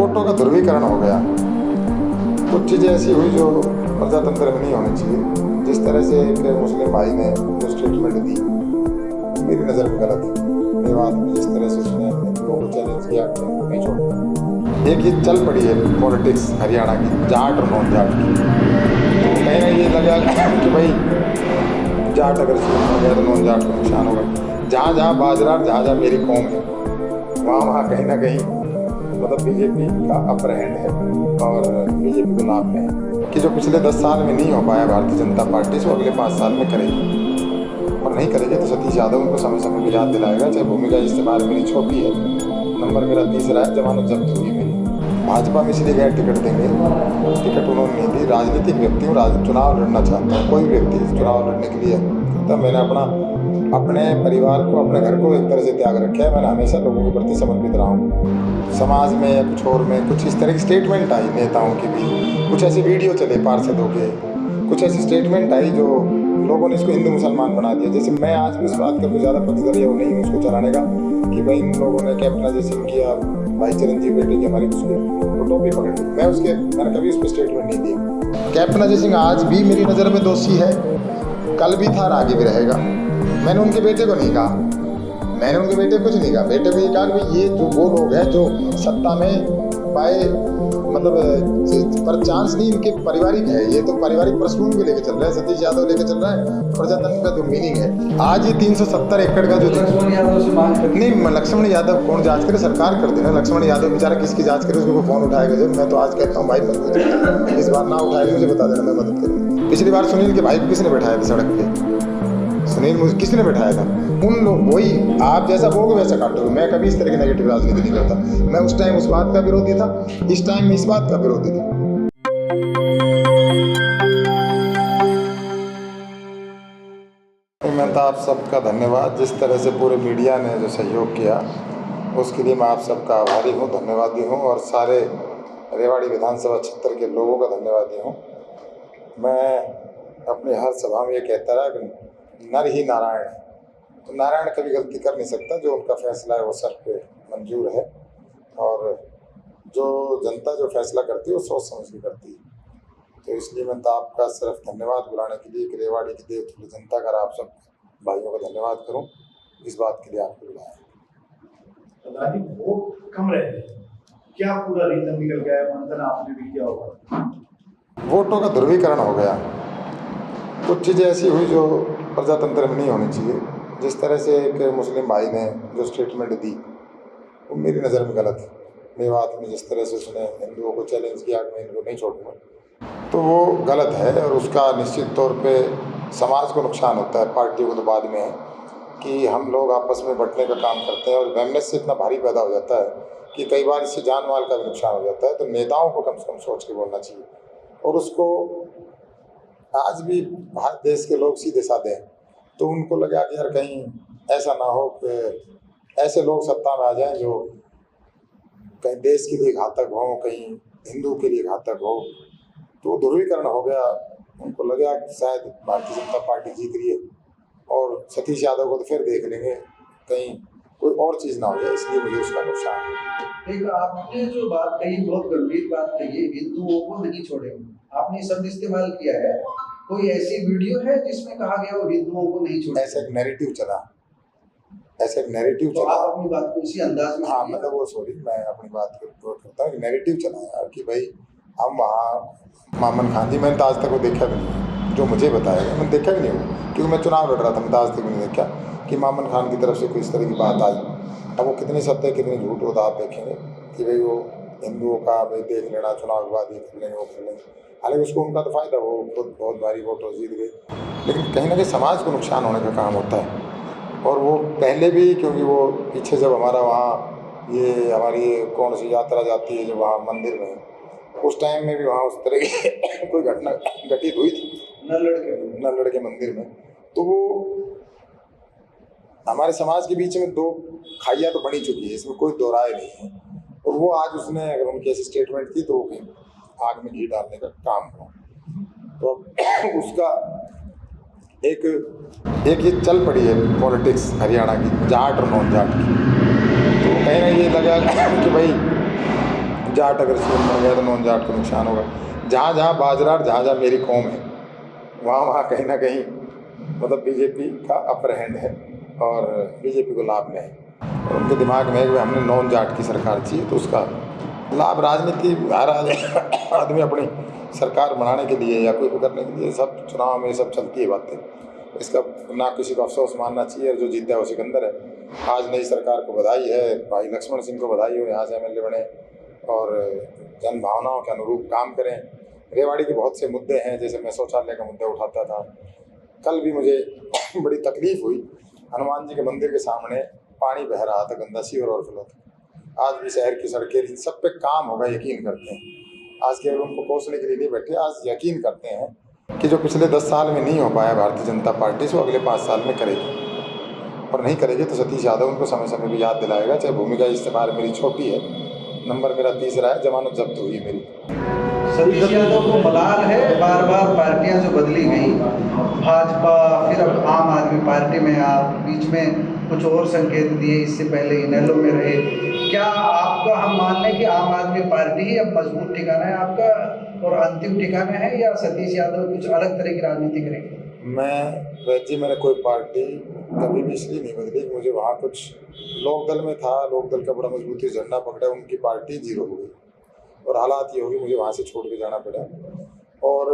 वोटों का ध्रुवीकरण हो गया। कुछ चीज़ें ऐसी हुई जो प्रजातंत्र में नहीं होनी चाहिए। जिस तरह से एक मुस्लिम भाई ने जो स्टेटमेंट दी, मेरी नज़र में गलत है। मेवात में जिस तरह से उसने लोगों को चैलेंज किया, उनको नहीं छोड़ा। एक ये चल पड़ी है पॉलिटिक्स हरियाणा की, जाट और नॉन जाट की। तो कहीं ना ये लगा कि भाई जाट अगर शुरू हो गया तो नॉन जाट को नुकसान होगा। जहाँ जहाँ बाजरा, जहाँ जहाँ मेरी कौम है, वहाँ वहाँ कहीं ना कहीं मतलब बीजेपी का अपर हैंड है और बीजेपी को लाभ में है कि जो पिछले 10 साल में नहीं हो पाया भारतीय जनता पार्टी से, अगले 5 साल में करेगी। और नहीं करेगी तो सतीश यादव उनको समय समय पर याद दिलाएगा। चाहे भूमिका इस्तेमाल मेरी छोटी है, नंबर मेरा तीसरा है, जमानत जब्त हुई मेरी। भाजपा में इसलिए गैर टिकट देंगे, टिकट उन्होंने नहीं दी। राजनीतिक व्यक्ति हूँ, चुनाव लड़ना चाहता हूँ। कोई व्यक्ति चुनाव लड़ने के लिए तो मैंने अपने परिवार को, अपने घर को एक तरह से त्याग रखा है। मैंने हमेशा लोगों के प्रति समर्पित रहा हूँ। समाज में या कुछ और में कुछ इस तरह की स्टेटमेंट आई नेताओं की भी, कुछ ऐसी वीडियो चले पार्षदों के, कुछ ऐसी स्टेटमेंट आई जो लोगों ने इसको हिंदू मुसलमान बना दिया। जैसे मैं आज भी इस बात का कोई ज़्यादा पक्षधर वो नहीं हूँ उसको चलाने का कि भाई इन लोगों ने कैप्टन अजय सिंह किया, भाई चिरंजीव बेटे की हमारी उसको टोपी पकड़ ली। मैंने कभी उस पर स्टेटमेंट नहीं दिया। कैप्टन अजय सिंह आज भी मेरी नज़र में दोषी है, कल भी था और आगे भी रहेगा। मैंने उनके बेटे को नहीं कहा, मैंने उनके बेटे कुछ नहीं कहा। बेटे को ये कहा कि ये जो वो लोग हैं जो सत्ता में पाए मतलब पर चांस नहीं, इनके पारिवारिक है। ये तो पारिवारिक प्रसून भी लेके चल रहा है, सतीश यादव लेके चल रहा है। प्रजातंत्र का जो मीनिंग है आज ये 370 एकड़ का जो लक्ष्मण यादव से मांग नहीं, लक्ष्मण यादव कौन जांच करे? सरकार कर देना। लक्ष्मण यादव बेचारा किसकी जांच करे, उसको फोन उठाएगा। जब मैं तो आज कहता हूँ भाई मत, इस बार ना उठाएगा मुझे बता देना, मैं मदद करूँगा। पिछली बार सुनील के भाई को किसने बैठाया था सड़क पे? सुनील मुझे किसने बैठाया था? उन लोग, वही आप जैसा बोलोगे वैसा काटोगे। मैं कभी इस तरह की नेगेटिव राजनीति नहीं करता। मैं उस टाइम उस बात का विरोधी था, इस टाइम में इस बात का विरोधी था। मैं तो आप सबका धन्यवाद, जिस तरह से पूरे मीडिया ने जो सहयोग किया उसके लिए मैं आप सबका आभारी हूँ, धन्यवादी हूँ। और सारे रेवाड़ी विधानसभा क्षेत्र के लोगों का धन्यवादी हूँ। मैं अपनी हर सभा में ये कहता रहा कि नर ही नारायण है, तो नारायण कभी गलती कर नहीं सकता। जो उनका फैसला है वो सर पे मंजूर है और जो जनता जो फैसला करती है वो सोच समझ के करती है। तो इसलिए मैं तो आपका सिर्फ धन्यवाद बुलाने के लिए कि रेवाड़ी की देवतुल्य जनता का आप सब भाइयों का धन्यवाद करूं, इस बात के लिए आपको बुलाया। वोट कम रहे हैं, क्या पूरा रीजन निकल गया है? मंथन आपने भी किया होगा। वोटों का ध्रुवीकरण हो गया। कुछ चीज़ें ऐसी हुई जो प्रजातंत्र में नहीं होनी चाहिए। जिस तरह से एक मुस्लिम भाई ने जो स्टेटमेंट दी, वो मेरी नज़र में गलत है। मेवात में जिस तरह से उसने हिंदुओं को चैलेंज किया कि मैं इनको नहीं छोड़ूंगा, तो वो गलत है। और उसका निश्चित तौर पे समाज को नुकसान होता है। पार्टियों को तो बाद में है कि हम लोग आपस में बंटने का काम करते हैं और वैमनस से इतना भारी पैदा हो जाता है कि कई बार इससे जान माल का भी नुकसान हो जाता है। तो नेताओं को कम से कम सोच के बोलना चाहिए। और उसको आज भी भारत देश के लोग सीधे साधे हैं, तो उनको लगा कि यार कहीं ऐसा ना हो कि ऐसे लोग सत्ता में आ जाएं जो कहीं देश के लिए घातक हो, कहीं हिंदू के लिए घातक हो। तो ध्रुवीकरण हो गया। उनको लगा कि शायद भारतीय जनता पार्टी जीत रही है और सतीश यादव को तो फिर देख लेंगे, कहीं कोई और चीज़ ना हो जाए, इसलिए मुझे उसका नुकसान है। एक आपने जो बात कही बहुत गंभीर बात कही, हिंदुओं को नहीं छोड़ेंगे, आपने शब्द इस्तेमाल किया है। कोई ऐसी वीडियो है जिसमें कहा गया वो हिंदुओं को नहीं छोड़ेंगे? ऐसा एक नैरेटिव चला, ऐसा एक नैरेटिव तो चला। आप अपनी बात को इसी अंदाज में हाँ, मतलब वो सॉरी, मैं अपनी बात को करता हूँ। नैरेटिव चला यार कि भाई हम वहाँ मामन खान जी, मैंने तो आज तक वो देखा भी नहीं, जो मुझे बताया गया मैंने देखा भी नहीं वो, क्योंकि मैं चुनाव लड़ रहा था। मैं तो आज तक भी नहीं देखा कि मामन खान की तरफ से कोई इस तरह की बात आई। अब वो कितनी सत्य कितनी झूठ होता आप देखेंगे कि भाई वो हिंदुओं का भाई देख लेना, चुनाव के बाद ये कर लेंगे वो कर लेंगे। हालांकि उसको उनका तो फ़ायदा, वो खुद बहुत भारी वोटों जीत गए, लेकिन कहीं ना कहीं समाज को नुकसान होने का काम होता है। और वो पहले भी, क्योंकि वो पीछे जब हमारा वहाँ ये हमारी कौन सी यात्रा जाती है जो वहाँ मंदिर में, उस टाइम में भी वहाँ उस तरह की कोई घटना घटित हुई थी नल्लड़ के मंदिर में। तो वो हमारे समाज के बीच में दो खाइयाँ तो बनी चुकी है, इसमें कोई दो राय नहीं है। और वो आज उसने अगर उनकी ऐसी स्टेटमेंट की तो आग में घी डालने का काम हुआ। तो उसका एक ये चल पड़ी है पॉलिटिक्स हरियाणा की, जाट और नॉन जाट की। तो कहीं ना ये लगा कि भाई जाट अगर सीएम बन गया तो नॉन जाट को नुकसान होगा। जहाँ जहाँ बाजरा और जहाँ जहाँ मेरी कौम है वहाँ वहाँ कहीं ना कहीं मतलब बीजेपी का अपर हैंड है और बीजेपी को लाभ में है। और उनके दिमाग में है कि हमने नॉन जाट की सरकार चाहिए, तो उसका लाभ राजनीति हर आदमी अपनी सरकार बनाने के लिए या कोई भी करने के लिए सब चुनाव में सब चलती है बातें। इसका ना किसी को अफसोस मानना चाहिए, और जो जीता है वो सिकंदर है। आज नई सरकार को बधाई है, भाई लक्ष्मण सिंह को बधाई हो, यहाँ से एमएलए बने और जन भावनाओं के अनुरूप काम करें। रेवाड़ी के बहुत से मुद्दे हैं, जैसे मैं शौचालय का मुद्दा उठाता था, कल भी मुझे बड़ी तकलीफ हुई। हनुमान जी के मंदिर के सामने पानी बह रहा था, गंदा सीवर और फ्लो था। आज भी शहर की सड़कें सब पे काम होगा, यकीन करते हैं। आज केवल उनको कोसने के लिए नहीं बैठे, आज यकीन करते हैं कि जो पिछले 10 साल में नहीं हो पाया भारतीय जनता पार्टी से, वो अगले 5 साल में करेगी। और नहीं करेगी तो सतीश यादव उनको समय समय पर याद दिलाएगा। चाहे भूमिका इस्तेमाल मेरी छोटी है, नंबर मेरा 3रा है, जमानत जब्त हुई है मेरी। सतीश यादव को मलाल है, बार बार पार्टियां जो बदली गई, भाजपा फिर अब आम आदमी पार्टी में, आप बीच में कुछ और संकेत दिए, इससे पहले इनेलो में रहे। क्या आपका हम मान लें कि आम आदमी पार्टी ही अब मजबूत ठिकाना है आपका और अंतिम ठिकाना है, या सतीश यादव कुछ अलग तरह की राजनीति करेंगे? मैंने कोई पार्टी कभी भी इसलिए नहीं बदली कि मुझे वहाँ कुछ लोकदल में था, लोकदल का बड़ा मजबूती से झंडा पकड़ा, उनकी पार्टी 0 हो गई और हालात ये होगी मुझे वहाँ से छोड़ के जाना पड़ा। और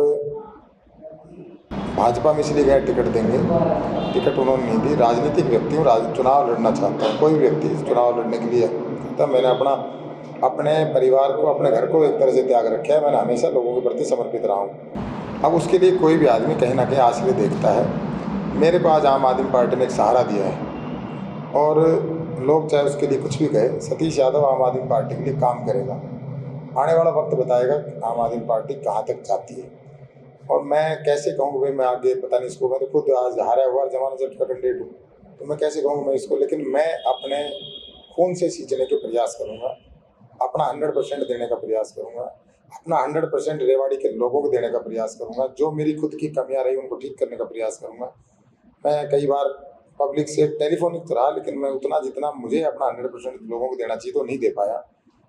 भाजपा में इसलिए गए टिकट देंगे, टिकट उन्होंने नहीं दी। राजनीतिक व्यक्ति हूँ, चुनाव लड़ना चाहता हूँ, कोई भी व्यक्ति चुनाव लड़ने के लिए तब मैंने अपने परिवार को, अपने घर को एक तरह से त्याग रखा है। मैंने हमेशा लोगों के प्रति समर्पित रहा हूँ। अब उसके लिए कोई भी आदमी कहीं ना कहीं आश्रय देखता है। मेरे को आज आम आदमी पार्टी ने एक सहारा दिया है और लोग चाहे उसके लिए कुछ भी कहे, सतीश यादव आम आदमी पार्टी के लिए काम करेगा। आने वाला वक्त बताएगा कि आम आदमी पार्टी कहाँ तक जाती है। और मैं कैसे कहूँ भाई मैं आगे पता नहीं इसको, मैं तो खुद आज हारा हुआ जमानत जब्त का कैंडिडेट हूँ, तो मैं कैसे कहूँ मैं इसको। लेकिन मैं अपने खून से सींचने के प्रयास करूँगा, अपना 100% देने का प्रयास करूँगा, अपना 100% रेवाड़ी के लोगों को देने का प्रयास करूँगा। जो मेरी खुद की कमियां रही उनको ठीक करने का प्रयास करूँगा। मैं कई बार पब्लिक से टेलीफोनिक तो रहा, लेकिन मैं उतना जितना मुझे अपना 100% लोगों को देना चाहिए तो नहीं दे पाया,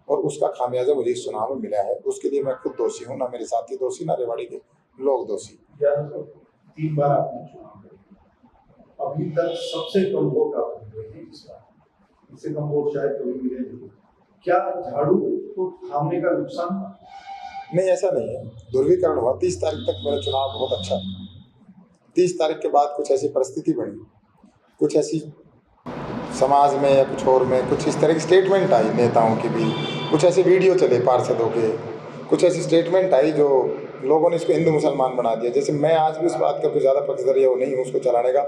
और उसका खामियाजा मुझे इस चुनाव में मिला है। उसके लिए मैं खुद दोषी हूँ, ना मेरे साथी दोषी, ना रेवाड़ी के लोग दोषी। 3 बार आपने चुनाव लड़ा, अभी तक सबसे कम वोट आपने दिए इस बार, इससे कम वोट शायद कभी मिले नहीं। क्या झाड़ू को थामने का नुकसान? नहीं, ऐसा नहीं है। ध्रुवीकरण हुआ 30 तारीख तक मेरा चुनाव बहुत अच्छा। 30 तारीख के बाद कुछ ऐसी परिस्थिति बनी, कुछ ऐसी समाज में या कुछ और में कुछ इस तरह की स्टेटमेंट आई नेताओं की भी, कुछ ऐसे वीडियो चले पार्षदों के, कुछ ऐसी स्टेटमेंट आई जो लोगों ने इसको हिंदू मुसलमान बना दिया। जैसे मैं आज भी उस बात का कोई ज़्यादा पक्षधर या वो नहीं हूँ उसको चलाने का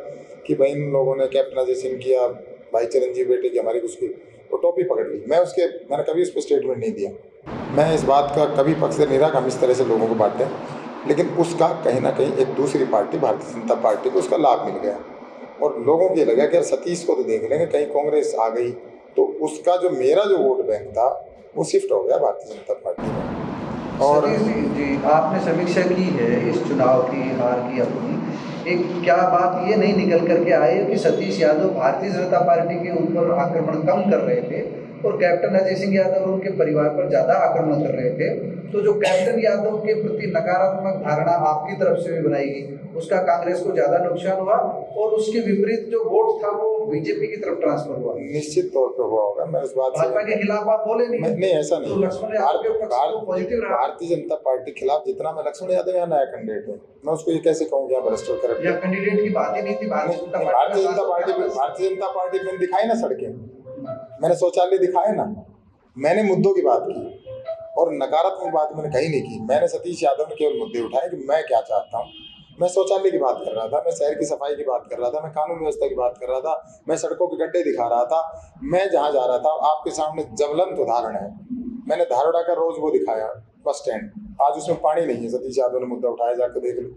कि भाई इन लोगों ने कैप्टन अजय सिंह किया, भाई चिरंजीव बेटे की हमारी उसकी वो टोपी पकड़ ली। मैंने कभी उस पर स्टेटमेंट नहीं दिया। मैं इस बात का कभी पक्षधर नहीं रहा कि हम इस तरह से लोगों को बांटें, लेकिन उसका कहीं ना कहीं एक दूसरी पार्टी भारतीय जनता पार्टी को उसका लाभ मिल गया और लोगों को ये लगा कि सतीश को तो देख लेंगे, कहीं कांग्रेस आ गई तो उसका जो मेरा जो वोट बैंक था वो शिफ्ट हो गया भारतीय जनता पार्टी में। और जी, आपने समीक्षा की है इस चुनाव की हार की अपनी, एक क्या बात ये नहीं निकल करके आई कि सतीश यादव भारतीय जनता पार्टी के ऊपर आक्रमण कम कर रहे थे और कैप्टन अजय सिंह यादव और उनके परिवार पर ज़्यादा आक्रमण कर रहे थे? तो जो कैप्टन यादव के प्रति नकारात्मक धारणा आपकी तरफ से भी बनाई गई, उसका कांग्रेस को ज़्यादा नुकसान हुआ और उसके विपरीत जो वोट था वो बीजेपी की तरफ ट्रांसफर हुआ। निश्चित तौर पर हुआ होगा। मैं उस बात से भाजपा के खिलाफ आप बोले नहीं, ऐसा नहीं। तो लक्ष्मण यादव के पक्ष में पॉजिटिव रहा। भारतीय जनता पार्टी के खिलाफ जितना मैं लक्ष्मण यादव यहाँ नया कैंडिडेट है, मैं उसको ये कैसे कहूँ क्या भ्रष्ट कर या कैंडिडेट की बात ही नहीं थी। भारतीय जनता पार्टी मैंने दिखाई ना सड़कें, मैंने शौचालय दिखाए ना, मैंने मुद्दों की बात की और नकारात्मक बात मैंने कहीं नहीं की। मैंने सतीश यादव ने केवल मुद्दे उठाए कि मैं क्या चाहता हूँ। मैं शौचालय की बात कर रहा था, मैं शहर की सफाई की बात कर रहा था, मैं कानून व्यवस्था की बात कर रहा था, मैं सड़कों के गड्ढे दिखा रहा था। मैं जहाँ जा रहा था आपके सामने ज्वलंत उदाहरण है, मैंने धारोड़ा का रोज वो दिखाया बस स्टैंड, आज उसमें पानी नहीं है। सतीश यादव ने मुद्दा उठाया, जाकर देख लो।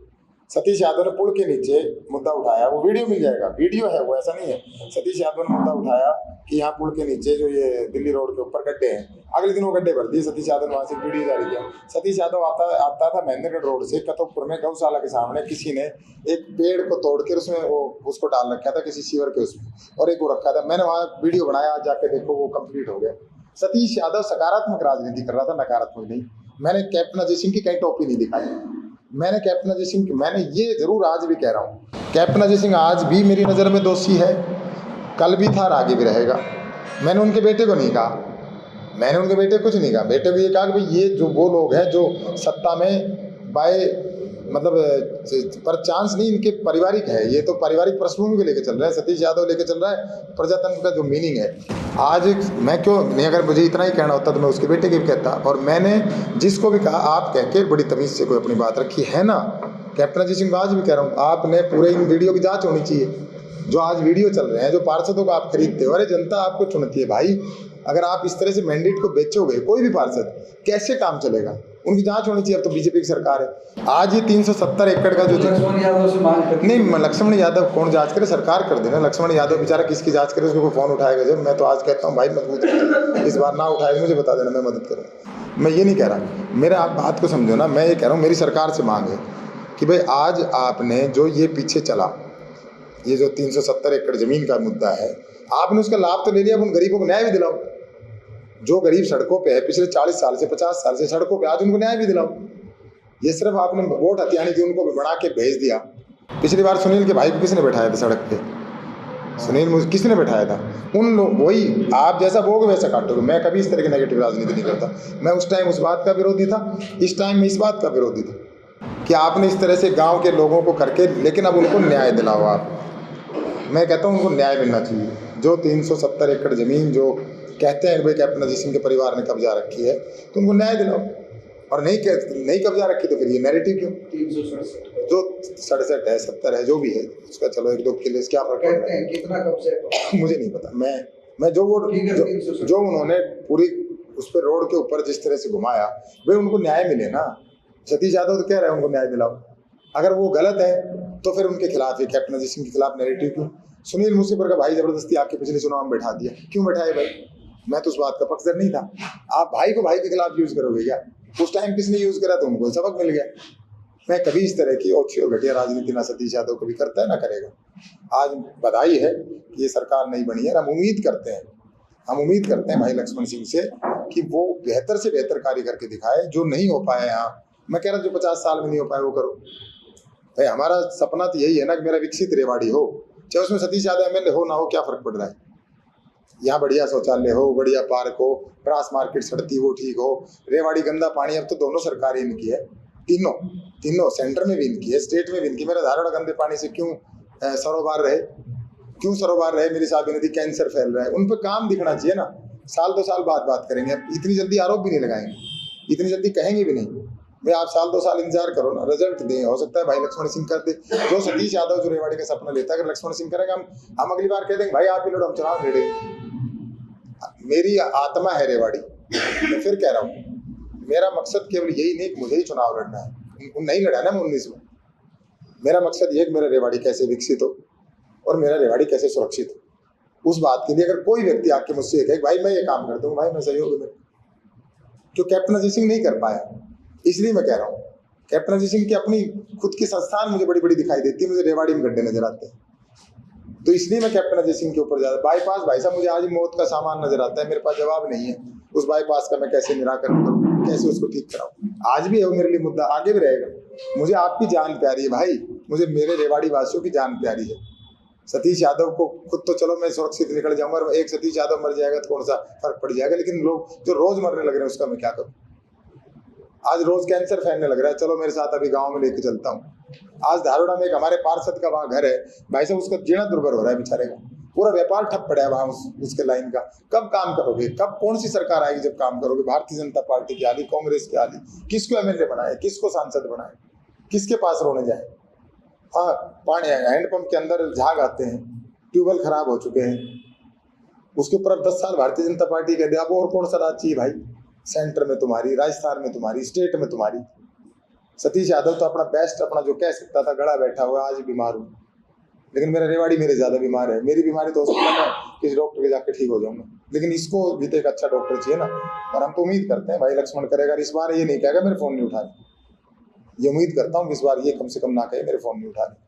सतीश यादव ने पुल के नीचे मुद्दा उठाया, वो वीडियो मिल जाएगा, वीडियो है वो, ऐसा नहीं है। सतीश यादव ने मुद्दा उठाया कि यहाँ पुल के नीचे जो ये दिल्ली रोड के ऊपर गड्ढे हैं, अगले दिन वो गड्ढे भर दिए। सतीश यादव ने वहाँ से वीडियो जारी किया। सतीश यादव आता था महेंद्रगढ़ रोड से कतोपुर में गौशाला के सामने, किसी ने एक पेड़ को तोड़ कर उसमें वो उसको डाल रखा था किसी सीवर के उसमें, और एक वो रखा था। मैंने वहाँ वीडियो बनाया, आज जाके देखो वो कंप्लीट हो गया। सतीश यादव सकारात्मक राजनीति कर रहा था, नकारात्मक नहीं। मैंने कैप्टन अजय सिंह की कहीं टोपी नहीं दिखाई। मैंने कैप्टन अजय सिंह की, मैंने ये जरूर आज भी कह रहा हूँ, कैप्टन अजय सिंह आज भी मेरी नज़र में दोषी है, कल भी था और आगे भी रहेगा। मैंने उनके बेटे को नहीं कहा, मैंने उनके बेटे को कुछ नहीं कहा। बेटे को ये कहा कि भाई ये जो वो लोग हैं जो सत्ता में बाय मतलब पर चांस नहीं, इनके पारिवारिक है, ये तो पारिवारिक पृष्ठभूमि को लेकर चल रहा है। सतीश यादव लेकर चल रहा है प्रजातंत्र का जो मीनिंग है। आज मैं क्यों नहीं, अगर मुझे इतना ही कहना होता तो मैं उसके बेटे के भी कहता। और मैंने जिसको भी कहा आप कह के बड़ी तमीज़ से कोई अपनी बात रखी है ना। कैप्टन अजय सिंह आज भी कह रहा हूँ, आपने पूरे इन वीडियो की जाँच होनी चाहिए जो आज वीडियो चल रहे हैं, जो पार्षदों को आप खरीदते हो। अरे जनता आपको चुनती है भाई, अगर आप इस तरह से मैंडेट को बेचोगे कोई भी पार्षद, कैसे काम चलेगा? उनकी जांच होनी चाहिए। अब तो बीजेपी की सरकार है। आज ये 370 एकड़ का जो लक्ष्मण यादव से मांग करते नहीं, लक्ष्मण यादव कौन जांच करे? सरकार कर देना। लक्ष्मण यादव बेचारा किसकी जांच करे? उसको कोई फोन उठाएगा जब? मैं तो आज कहता हूँ भाई मजबूत रहे, इस बार ना उठाएगा मुझे बता देना, मैं मदद करूँगा। मैं ये नहीं कह रहा, मेरा आप बात को समझो ना। मैं ये कह रहा हूँ मेरी सरकार से मांग है कि भाई आज आपने जो ये पीछे चला, ये जो 370 एकड़ जमीन का मुद्दा है, आपने उसका लाभ तो ले लिया। अब उन गरीबों को न्याय भी दिलाओ। जो गरीब सड़कों पे है पिछले 40 साल से 50 साल से सड़कों पे, आज उनको न्याय भी दिलाओ। ये सिर्फ आपने वोट हथियानी थी, उनको बना के भेज दिया। पिछली बार सुनील के भाई को किसने बैठाया था सड़क पे? सुनील मुझे किसने बैठाया था? उन लोग, वही आप जैसा बोगे वैसा काटोगे। मैं कभी इस तरह की नेगेटिव राजनीति नहीं करता। मैं उस टाइम उस बात का विरोधी था, इस टाइम में इस बात का विरोधी था कि आपने इस तरह से गाँव के लोगों को करके, लेकिन अब उनको न्याय दिलाओ आप। मैं कहता हूँ उनको न्याय मिलना चाहिए। जो 370 एकड़ ज़मीन जो कहते हैं कि भाई कैप्टन अजय सिंह के परिवार ने कब्जा रखी है, तो उनको न्याय दिलाओ। और नहीं कब्जा रखी तो फिर ये नैरेटिव क्यों? 367 जो 67 है 70 है जो भी है उसका, चलो 1-2 किले क्या फर्क पड़ता कहते हैं, कितना कब्जा मुझे नहीं पता। मैं जो वो जो उन्होंने पूरी उस पर रोड के ऊपर जिस तरह से घुमाया, भाई उनको न्याय मिले ना। सतीश यादव तो कह रहे हैं उनको न्याय दिलाओ। अगर वो गलत है तो फिर उनके खिलाफ ही, कैप्टन अजय सिंह के खिलाफ नैरेटिव क्यों? सुनील मुसीबर का भाई जबरदस्ती आके पिछले चुनाव में बैठा दिया, क्यों बैठाए भाई? मैं तो उस बात का पक्षधर नहीं था। आप भाई को भाई के खिलाफ यूज करोगे क्या? उस टाइम किसने यूज करा तो उनको सबक मिल गया। मैं कभी इस तरह की ओछी और घटिया राजनीति ना सतीश यादव कभी करता है ना करेगा। आज बधाई है कि ये सरकार नहीं बनी है। हम उम्मीद करते हैं भाई लक्ष्मण सिंह से कि वो बेहतर से बेहतर कार्य करके दिखाए। जो नहीं हो पाया यहाँ, मैं कह रहा जो 50 साल में नहीं हो पाया वो करो भाई। हमारा सपना तो यही है ना कि मेरा विकसित रेवाड़ी हो, चाहे उसमें सतीश यादव एमएलए हो ना हो, क्या फर्क पड़ रहा है? यहाँ बढ़िया शौचालय हो, बढ़िया पार्क हो, ब्रास मार्केट सड़ती वो ठीक हो। रेवाड़ी गंदा पानी, अब तो दोनों सरकारें इनकी है, तीनों सेंटर में भी इनकी है, स्टेट में भी इनकी। मेरा धारवाड़ गंदे पानी से क्यों सरोबार रहे? मेरी साबी नदी कैंसर फैल रहा है। उन पर काम दिखना चाहिए ना। साल 2 साल बात करेंगे, इतनी जल्दी आरोप भी नहीं लगाएंगे, इतनी जल्दी कहेंगे भी नहीं भाई। आप साल 2 साल इंतजार करो ना, रिजल्ट दें। हो सकता है भाई लक्ष्मण सिंह कर दे, जो सतीश यादव जो रेवाड़ी का सपना लेता है, अगर लक्ष्मण सिंह करेगा, हम अगली बार कह देंगे भाई आप ही लड़ो, हम चुनाव लड़ेंगे। मेरी आत्मा है रेवाड़ी। मैं फिर कह रहा हूँ, मेरा मकसद केवल यही नहीं कि मुझे ही चुनाव लड़ना है, नहीं लड़ा ना मैं 19 में। मेरा मकसद ये कि मेरा रेवाड़ी कैसे विकसित हो और मेरा रेवाड़ी कैसे सुरक्षित हो। उस बात के लिए अगर कोई व्यक्ति आके मुझसे कहे भाई मैं ये काम करता हूँ, भाई मैं सहयोग में, जो कैप्टन अजय सिंह नहीं कर पाया, इसलिए मैं कह रहा हूँ कैप्टन अजय सिंह की अपनी खुद की संस्थान मुझे बड़ी बड़ी दिखाई देती है, मुझे रेवाड़ी में गड्ढे नजर आते हैं, तो इसलिए मैं कैप्टन अजय सिंह के ऊपर ज्यादा। बाईपास भाई साहब मुझे आज मौत का सामान नजर आता है, मेरे पास जवाब नहीं है उस बाईपास का। मैं कैसे निराकरण करूँ, कैसे उसको ठीक कराऊँ? आज भी है वो मेरे लिए मुद्दा, आगे भी रहेगा। मुझे आपकी जान प्यारी है भाई, मुझे मेरे रेवाड़ी वासियों की जान प्यारी है। सतीश यादव को खुद तो चलो मैं सुरक्षित निकल जाऊंगा, और एक सतीश यादव मर जाएगा तो कौन सा फर्क पड़ जाएगा, लेकिन लोग जो रोज मरने लग रहे हैं उसका मैं क्या करूँ? आज रोज कैंसर फैलने लग रहा है, चलो मेरे साथ अभी गाँव में लेके चलता हूँ। आज धारोड़ा में एक हमारे पार्षद का वहाँ घर है भाई साहब, उसका जीना दुर्भर हो रहा है बेचारे का, पूरा व्यापार ठप पड़ा है वहाँ उसके लाइन का। कब काम करोगे? कब कौन सी सरकार आएगी जब काम करोगे? भारतीय जनता पार्टी की आली, कांग्रेस की आली, किसको एमएलए बनाए, किसको सांसद बनाए, किसके पास रोने जाए? हाँ, पानी हैंडपंप के अंदर झाग आते हैं, ट्यूबवेल खराब हो चुके हैं, उसके ऊपर अब 10 साल भारतीय जनता पार्टी कहते हैं। अब और कौन सा राज चाहिए भाई? सेंटर में तुम्हारी, राजस्थान में तुम्हारी, स्टेट में तुम्हारी। सतीश यादव तो अपना बेस्ट, अपना जो कह सकता था गड़ा बैठा हुआ, आज बीमार हूँ, लेकिन मेरा रेवाड़ी मेरे ज्यादा बीमार है। मेरी बीमारी तो हो सकता है किसी डॉक्टर के जाके ठीक हो जाऊंगा, लेकिन इसको भी तो एक अच्छा डॉक्टर चाहिए ना। और हम तो उम्मीद करते हैं भाई लक्ष्मण करेगा। इस बार ये नहीं कहेगा मेरे फोन नहीं उठा रहे, ये उम्मीद करता हूँ इस बार ये कम से कम ना कहे मेरे फोन नहीं उठा रहे।